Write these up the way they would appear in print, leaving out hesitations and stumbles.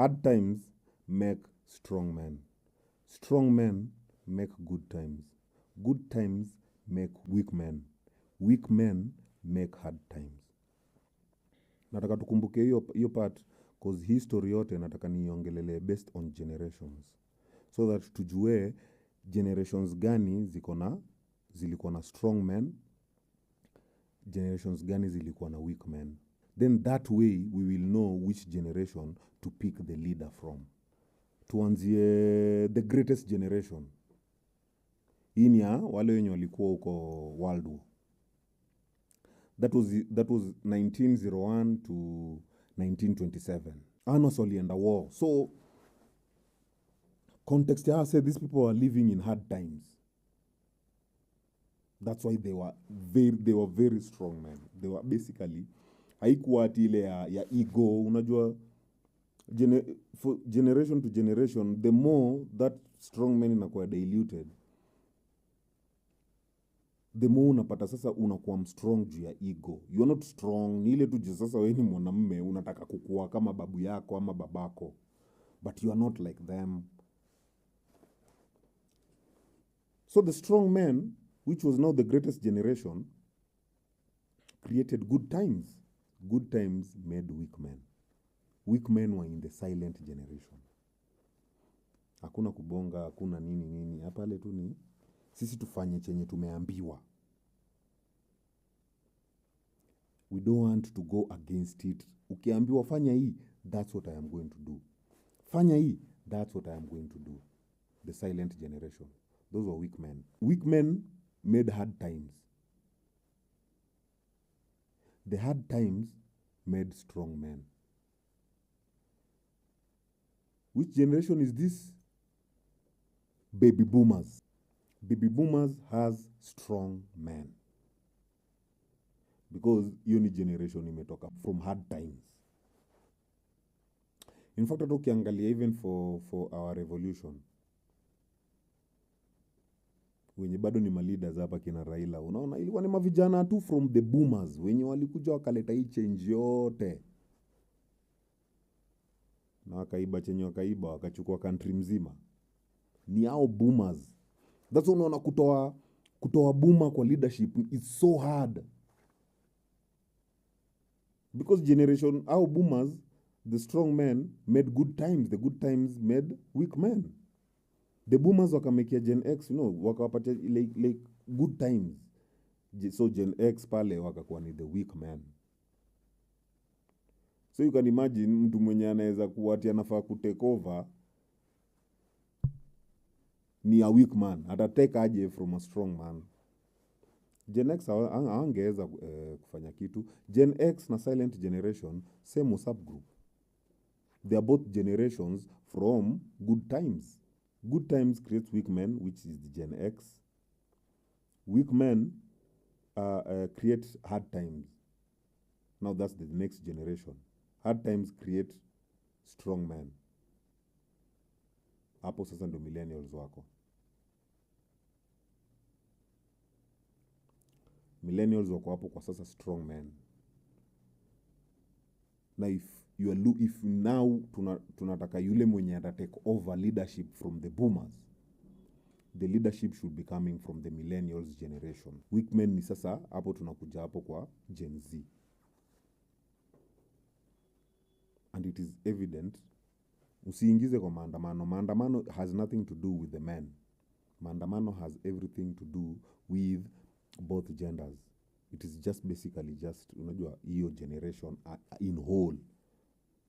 Hard times make strong men. Strong men make good times. Good times make weak men. Weak men make hard times. Nataka tukumbuke hiyo part cause history yote nataka niongelele based on generations. So that tujue generations gani zilikuwa na strong men, generations gani zilikuwa na weak men. Then that way we will know which generation to pick the leader from. Tuanzie the greatest generation. Hii ni ya wale wenye walikuwa huko World War. That was 1901 to 1927. Anos walienda war. So context ya say these people were living in hard times. That's why they were very strong men. They were basically haikuwa ati ile ya ego, unajua generation to generation the more that strong men inakuwa diluted, the more unapata sasa unakuwa strong juu ya ego. You are not strong ni ile tu sasa wewe ni mwanamume unataka kukua kama babu yako ama babako, but you are not like them. So the strong men, which was now the greatest generation, created good times. Good times made weak men. Weak men were in the silent generation. Hakuna kubonga, hakuna nini. Hapa le tu ni sisi tufanye chenye tumeambiwa. We don't want to go against it. Ukiambiwa fanya hii, that's what I am going to do. Fanya hii, that's what I am going to do. The silent generation. Those were weak men. Weak men made hard times. The hard times made strong men. Which generation is this? Baby boomers. Baby boomers has strong men. Because hiyo ni generation imetoka from hard times. In fact, hata ukiangalia even for our revolution, wenye bado ni maleaders hapa kina Raila, unaona ilikuwa ni mavijana tu from the boomers wenye walikuja wakaleta hii change yote, na wakaiba chenye wakaiba wakachukua country mzima. Ni hao boomers. That's why unaona kutoa boomer kwa leadership is so hard. Because generation, our boomers, the strong men made good times. The good times made weak men. The boomers wakamekia Gen X, wakawapatia like good times. So Gen X pale wakakuwa ni the weak men. So you can imagine mtu mwenye anaweza kuwa ati anafaa kutake over ni a weak man. Atateka aje from a strong man. Gen X hawangeweza kufanya kitu. Gen X na silent generation same subgroup. They are both generations from good times. Good times creates weak men, which is the Gen X. Weak men create hard times. Now that's the next generation. Hard times create strong men. Hapo sasa ndo millennials wako. Millennials wako hapo kwa sasa strong men. Na if now tunataka yule mwenye ata take over leadership from the boomers, the leadership should be coming from the millennials generation. Weak men ni sasa hapo tunakuja hapo kwa Gen Z. And it is evident, usiingize kwa maandamano. Maandamano has nothing to do with the men. Maandamano has everything to do with both genders. It is just basically just, unajua, hiyo generation in whole,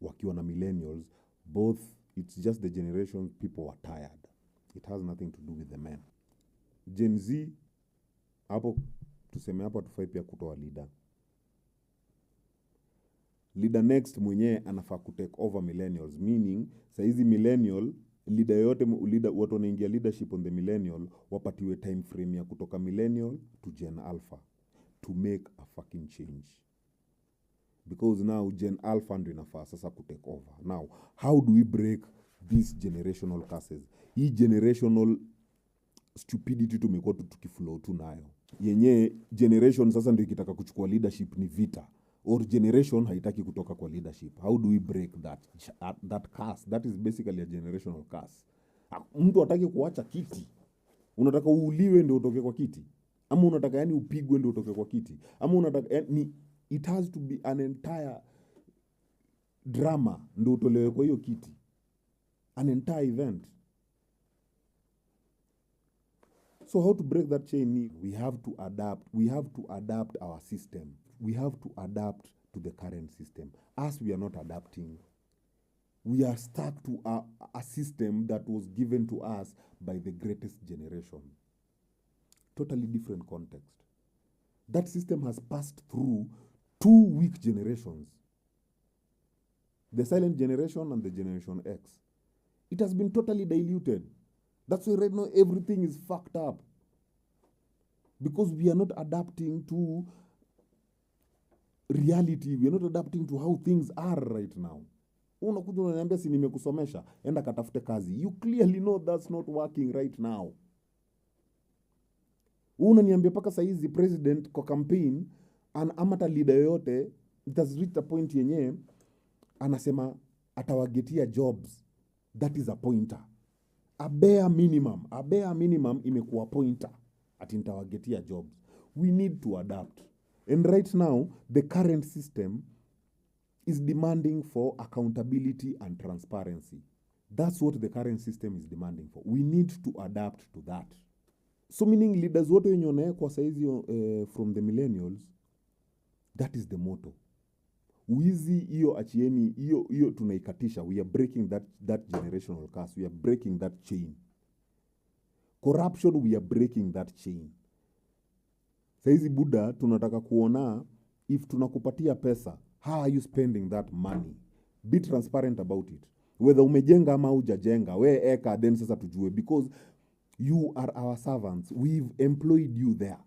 wakiwa na millennials, both, it's just the generation people were tired. It has nothing to do with the men. Gen Z, hapo, tuseme hapo tufai pia kutoa leader. Leader next mwenye anafaa kutake over millennials, meaning, saizi millennial, leader yote, watu wanaingia leadership on the millennial, wapatiwe time frame ya kutoka millennial to Gen Alpha to make a fucking change. Because now Gen Alpha ndio inafaa sasa kutake over. Now, how do we break these generational curses? Hii generational stupidity tumekuwa tukiflow tu nayo. Yenye generation sasa ndio ikitaka kuchukua leadership ni vita. or generation haitaki kutoka kwa leadership. How do we break that curse? That is basically a generational curse. Mtu hataki kuacha kiti. Unataka uuliwe ndio utoke kwa kiti, ama unataka yani upigwe ndio utoke kwa kiti, ama unataka yani, it has to be an entire drama ndio utolewe kwa hiyo kiti, an entire event. So how to break that chain? We have to adapt our system. We have to adapt to the current system. As we are not adapting, we are stuck to a system that was given to us by the greatest generation. Totally different context. That system has passed through 2 weak generations. The silent generation and the generation X. It has been totally diluted. That's why right now everything is fucked up. Because we are not adapting to reality. We are not adapting to how things are right now. Unakuja unaniambia si nimekusomesha, enda katafute kazi. You clearly know that's not working right now. Unaniambia paka saizi president kwa campaign amata leader yote, it has reached a point yenye anasema atawagetia jobs. That is a pointer. A bare minimum imekuwa pointer ati nitawagetia jobs. We need to adapt. And right now the current system is demanding for accountability and transparency. That's what the current system is demanding for. We need to adapt to that. So meaning leaders wote wenye wanawekwa saizi from the millennials, that is the motto. Wizi hiyo achieni, hiyo tunaikatisha. We are breaking that generational curse. We are breaking that chain. Corruption, we are breaking that chain. Saizi Buddha tunataka kuona if tunakupatia pesa, how are you spending that money? Be transparent about it. Whether umejenga ama hujajenga, we eka then sasa tujue, because you are our servants. We've employed you there.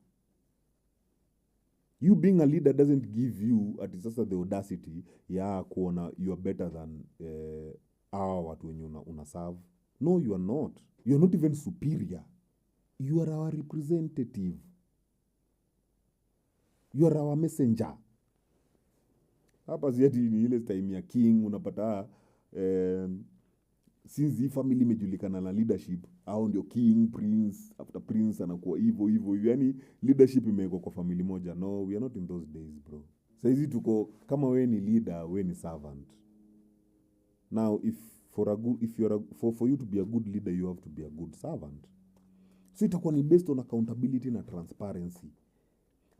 You being a leader doesn't give you at sasa the audacity ya kuona you are better than our watu wenye una serve. No, you are not. You are not even superior. You are our representative. You are our messenger. Hapa ziati ni ile time ya king, unapata since hii family imejulikana na leadership, au ndio king, prince, after prince anakuwa hivyo. Yani leadership imewekwa kwa family moja. No, we are not in those days, bro. Saizi tuko kama we ni leader, we ni servant. Now for you to be a good leader, you have to be a good servant. So itakuwa ni based on accountability na transparency.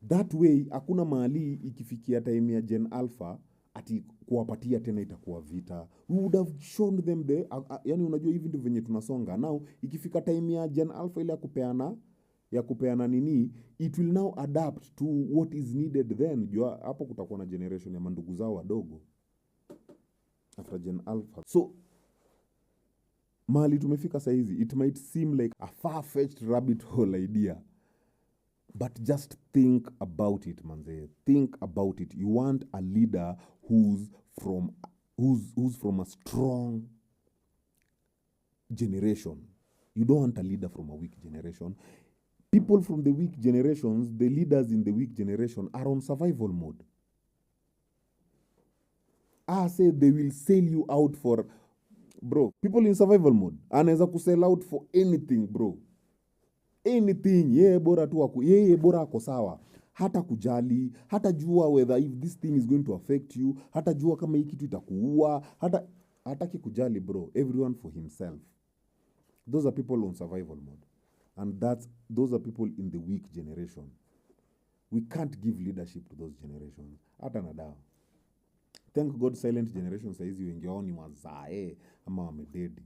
That way hakuna mahali ikifikia time ya Gen Alpha ati kuwapatia tena itakuwa vita. We would have shown them yani unajua hivi ndio venye tunasonga. Now ikifika time ya Gen Alpha ile ya kupeana nini, it will now adapt to what is needed then. Jua hapo kutakuwa na generation ya mandugu zao wadogo after Gen Alpha. So mahali tumefika saizi, it might seem like a far-fetched rabbit hole idea. But just think about it, manze. Think about it. You want a leader who's from a strong generation. You don't want a leader from a weak generation. People from the weak generations, the leaders in the weak generation are on survival mode. I say they will sell you out for, bro. People in survival mode anaweza kusell out for anything, bro. Anything, bora ako sawa. Hata kujali, hata jua whether if this thing is going to affect you, hata jua kama hii kitu itakuua, hataki kujali, bro. Everyone for himself. Those are people on survival mode. And those are people in the weak generation. We can't give leadership to those generations. Hata nadawa. Thank God silent generation saizi wengi wao ni wazae ama wamededi.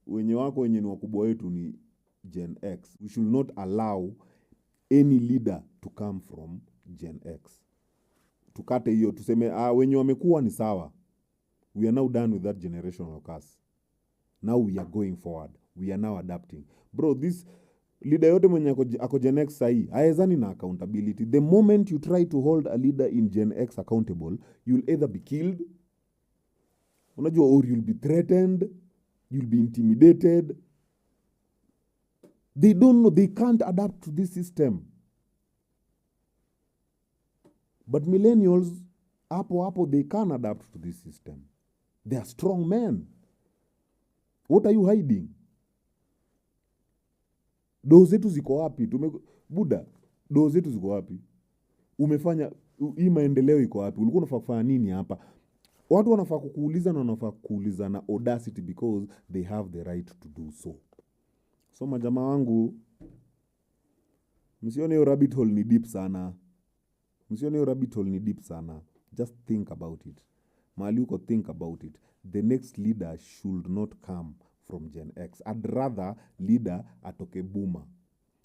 Wenye ni wakubwa wetu ni Gen X. We should not allow any leader to come from Gen X. Tukate hiyo, tuseme wenye wamekuwa ni sawa. We are now done with that generational curse. Now we are going forward. We are now adapting. Bro, this leader yote mwenye ako Gen X sahi, haezani na accountability. The moment you try to hold a leader in Gen X accountable, you'll either be killed, unajua, or you'll be threatened, you'll be intimidated. They don't know, they can't adapt to this system. But millennials, hapo they can adapt to this system. They are strong men. What are you hiding? Doo zetu ziko wapi? Buda, doo zetu ziko wapi? Umefanya hii maendeleo iko wapi? Ulikuwa unafaa kufanya nini hapa? Watu wanafaa kukuuliza na wanafaa kuuliza na audacity because they have the right to do so. So majamaa wangu, msione hiyo rabbit hole ni deep sana. Msione hiyo rabbit hole ni deep sana. Just think about it. Mahali uko, think about it. The next leader should not come from Gen X. I'd rather leader atoke boomer.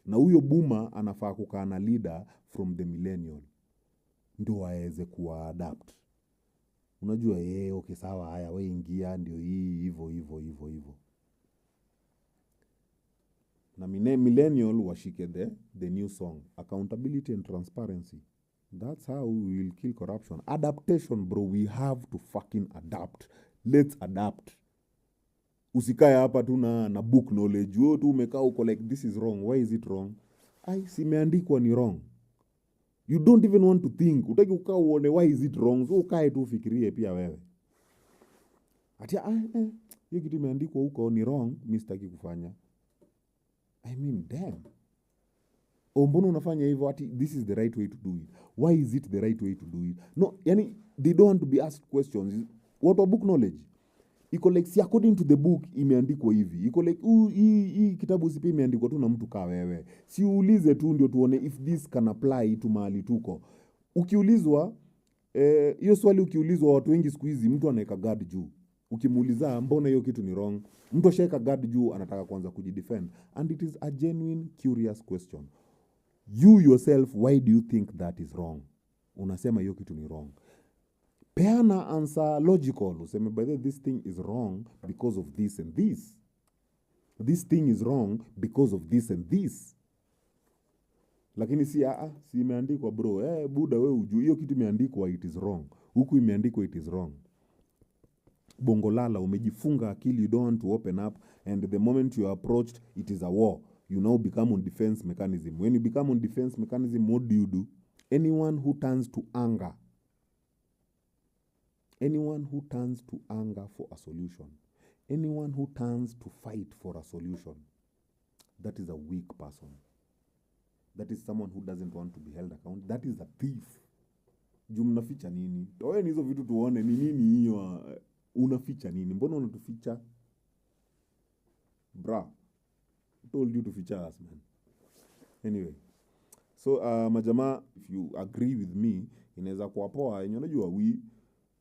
Na huyo boomer anafaa kukaa na leader from the millennial. Ndio aweze kuwa-adapt. Unajua okay sawa, haya wewe ingia, ndio hii hivyo. Na millennial washike the new song, accountability and transparency. That's how we will kill corruption. Adaptation, bro. We have to fucking adapt. Let's adapt. Usikae hapa tu na book knowledge. Wewe tu umekaa uko like this is wrong. Why is it wrong? Simeandikwa ni wrong. You don't even want to think. Utaki ukaa uone why is it wrong. So ukae tu ufikirie pia wewe. Hiyo kitu imeandikwa huko ni wrong, mimi sitaki kufanya. I mean, damn. Mbona unafanya hivyo? This is the right way to do it. Why is it the right way to do it? No, yani they don't want to be asked questions. What a book knowledge. Iko like si according to the book imeandikwa hivi. Iko like hii kitabu sipi imeandikwa tu na mtu kaa wewe. Si uulize tu ndio tuone if this can apply to mahali tuko. Ukiulizwa hiyo swali ukiulizwa, watu wengi siku hizi mtu anaweka guard juu. Ukimuuliza mbona hiyo kitu ni wrong, mtu ashaweka guard juu, anataka kwanza kujidefend. And it is a genuine curious question. You yourself, why do you think that is wrong? Unasema hiyo kitu ni wrong. Peana answer logical. Useme by the way, this thing is wrong because of this and this. This thing is wrong because of this and this. Lakini si imeandikwa bro. Buda wewe ujue hiyo kitu imeandikwa it is wrong. Huku imeandikwa it is wrong. Bongolala, umejifunga akili, you don't want to open up, and the moment you are approached, it is a war. You now become on defense mechanism. When you become on defense mechanism, what do? Anyone who turns to anger for a solution, anyone who turns to fight for a solution, that is a weak person. That is someone who doesn't want to be held accountable. That is a thief. Mnaficha nini? Toeni hizo vitu tuone ni nini hiyo. Unaficha nini? Mbona unatuficha? Bra. I told you to feature us, man. Anyway. So, majama, if you agree with me, inaweza kuwa poa, unajua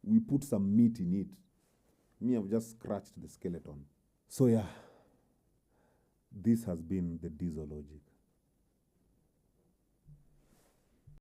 we put some meat in it. Me, I've just scratched the skeleton. So, yeah. This has been the Dizzo Logic.